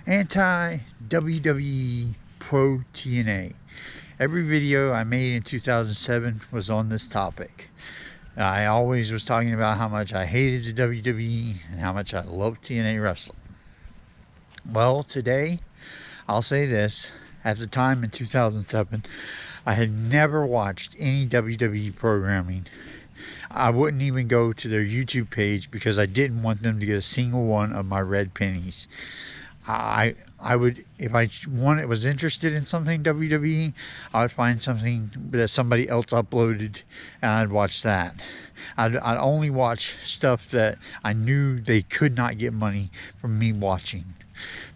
Anti-WWE Pro TNA. Every video I made in 2007 was on this topic. I always was talking about how much I hated the WWE and how much I loved TNA wrestling. Well, today, I'll say this. At the time in 2007, I had never watched any WWE programming. I wouldn't even go to their YouTube page because I didn't want them to get a single one of my red pennies. I would, if I was interested in something WWE, I would find something that somebody else uploaded and I'd watch that. I'd only watch stuff that I knew they could not get money from me watching,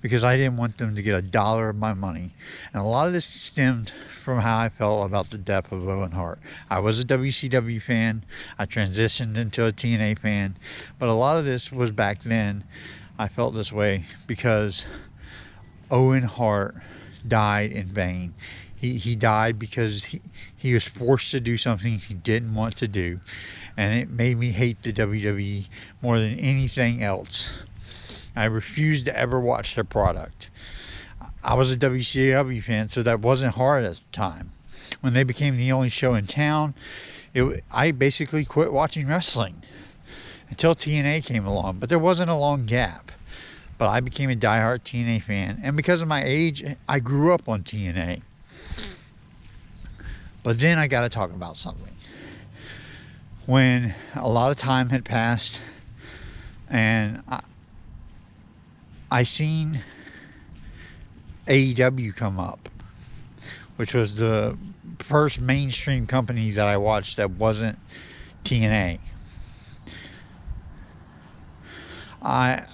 because I didn't want them to get $1 of my money. And a lot of this stemmed from how I felt about the death of Owen Hart. I was a WCW fan. I transitioned into a TNA fan. But a lot of this was back then. I felt this way because Owen Hart died in vain. He died because he was forced to do something he didn't want to do. And it made me hate the WWE more than anything else. I refused to ever watch their product. I was a WCW fan, so that wasn't hard at the time. When they became the only show in town, I basically quit watching wrestling until TNA came along. But there wasn't a long gap. But I became a diehard TNA fan. And because of my age, I grew up on TNA. But then I got to talk about something. When a lot of time had passed and I seen AEW come up, which was the first mainstream company that I watched that wasn't TNA. I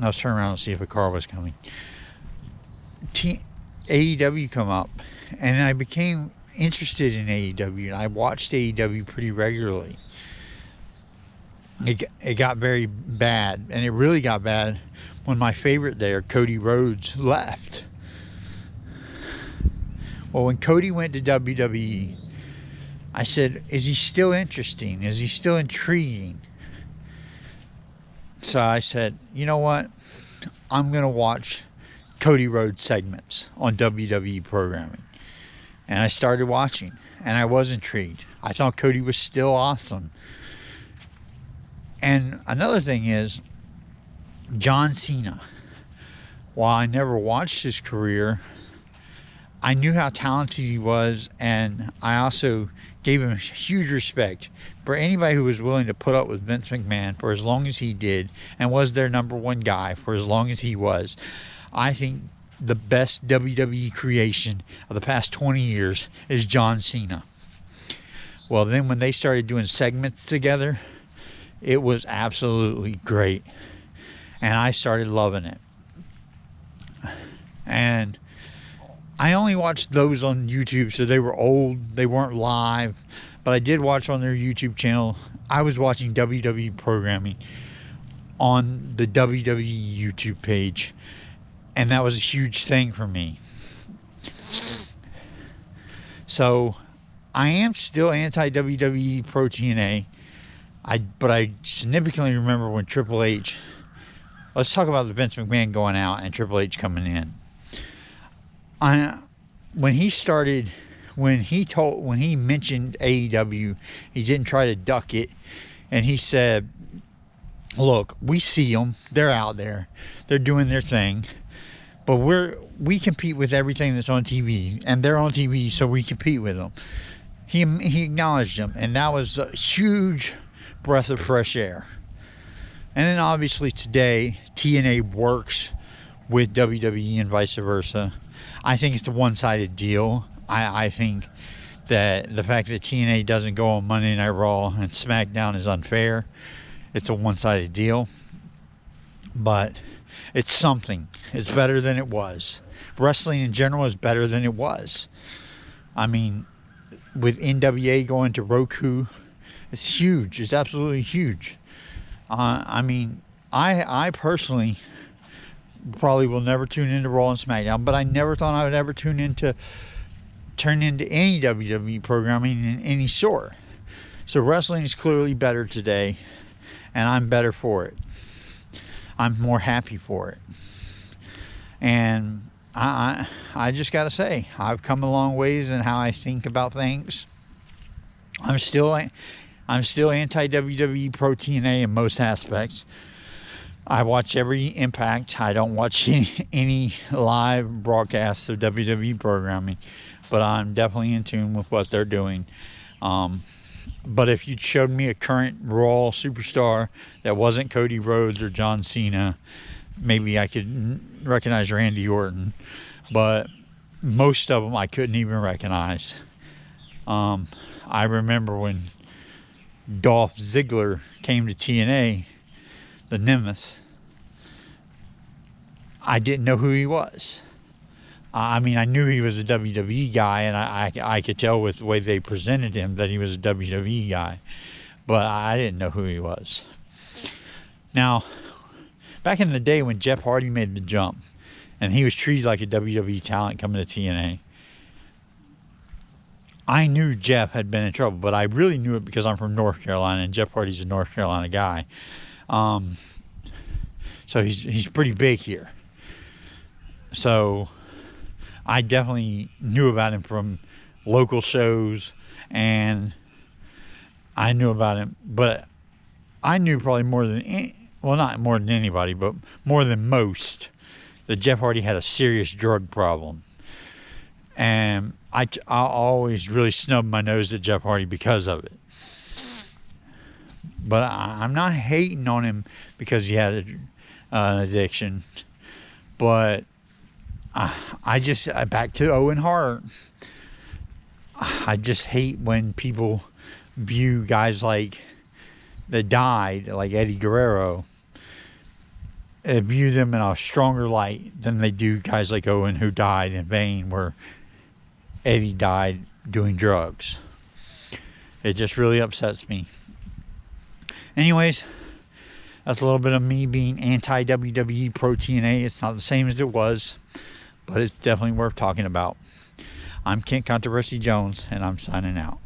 was turning around to see if a car was coming. AEW come up, and I became interested in AEW. I watched AEW pretty regularly. It got very bad, and it really got bad when my favorite there, Cody Rhodes, left. Well, when Cody went to WWE, I said, is he still interesting? Is he still intriguing? So I said, you know what? I'm going to watch Cody Rhodes segments on WWE programming. And I started watching, and I was intrigued. I thought Cody was still awesome. And another thing is, John Cena. While I never watched his career, I knew how talented he was, and I also gave him huge respect for anybody who was willing to put up with Vince McMahon for as long as he did and was their number one guy for as long as he was. I think the best WWE creation of the past 20 years is John Cena. Well, then when they started doing segments together, it was absolutely great. And I started loving it. And I only watched those on YouTube, so they were old. They weren't live. But I did watch on their YouTube channel. I was watching WWE programming on the WWE YouTube page. And that was a huge thing for me. So, I am still anti-WWE Pro TNA. But I significantly remember when Triple H... Let's talk about the Vince McMahon going out and Triple H coming in. When he mentioned AEW, he didn't try to duck it. And he said, look, we see them. They're out there. They're doing their thing. But we compete with everything that's on TV. And they're on TV, so we compete with them. He acknowledged them. And that was a huge breath of fresh air. And then obviously today, TNA works with WWE and vice versa. I think it's a one-sided deal. I think that the fact that TNA doesn't go on Monday Night Raw and SmackDown is unfair. It's a one-sided deal. But it's something. It's better than it was. Wrestling in general is better than it was. I mean, with NWA going to Roku, it's huge. It's absolutely huge. I personally probably will never tune into Raw and SmackDown, but I never thought I would ever turn into any WWE programming in any sort. So wrestling is clearly better today, and I'm better for it. I'm more happy for it. And I just got to say, I've come a long ways in how I think about things. I'm still anti-WWE Pro TNA in most aspects. I watch every Impact. I don't watch any live broadcasts of WWE programming, but I'm definitely in tune with what they're doing. But if you showed me a current Raw superstar that wasn't Cody Rhodes or John Cena, maybe I could recognize Randy Orton. But most of them I couldn't even recognize. I remember when Dolph Ziggler came to TNA, the Nemesis, I didn't know who he was. I mean, I knew he was a WWE guy, and I could tell with the way they presented him that he was a WWE guy, but I didn't know who he was. Now, back in the day when Jeff Hardy made the jump, and he was treated like a WWE talent coming to TNA, I knew Jeff had been in trouble, but I really knew it because I'm from North Carolina, and Jeff Hardy's a North Carolina guy. So he's pretty big here. So I definitely knew about him from local shows, and I knew about him, but I knew probably more than, well, not more than anybody, but more than most, that Jeff Hardy had a serious drug problem. And I always really snubbed my nose at Jeff Hardy because of it. But I'm not hating on him because he had an addiction. But I just, back to Owen Hart, I just hate when people view guys like that died, like Eddie Guerrero, view them in a stronger light than they do guys like Owen, who died in vain, where Eddie died doing drugs. It just really upsets me. Anyways, that's a little bit of me being anti-WWE Pro TNA. It's not the same as it was, but it's definitely worth talking about. I'm Kent Controversy Jones, and I'm signing out.